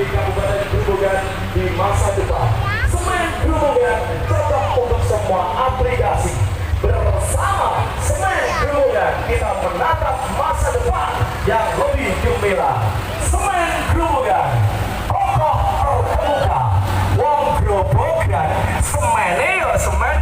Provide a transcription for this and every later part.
di Kabupaten Grobogan di masa depan. Semen Grobogan cocok untuk semua aplikasi. Bersama Semen Grobogan kita menatap masa depan yang lebih gembira. Semen Grobogan, kokoh terkemuka. Wong Grobogan, semene ya semen.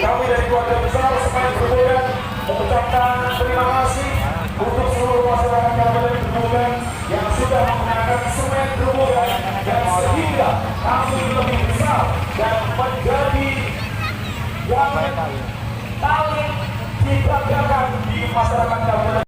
Kami dari keluarga besar Semen Grobogan mengucapkan terima kasih untuk seluruh masyarakat Kabupaten Grobogan yang sudah menggunakan Semen Grobogan dan sehingga kami lebih besar dan menjadi yang paling dibanggakan di masyarakat Kabupaten.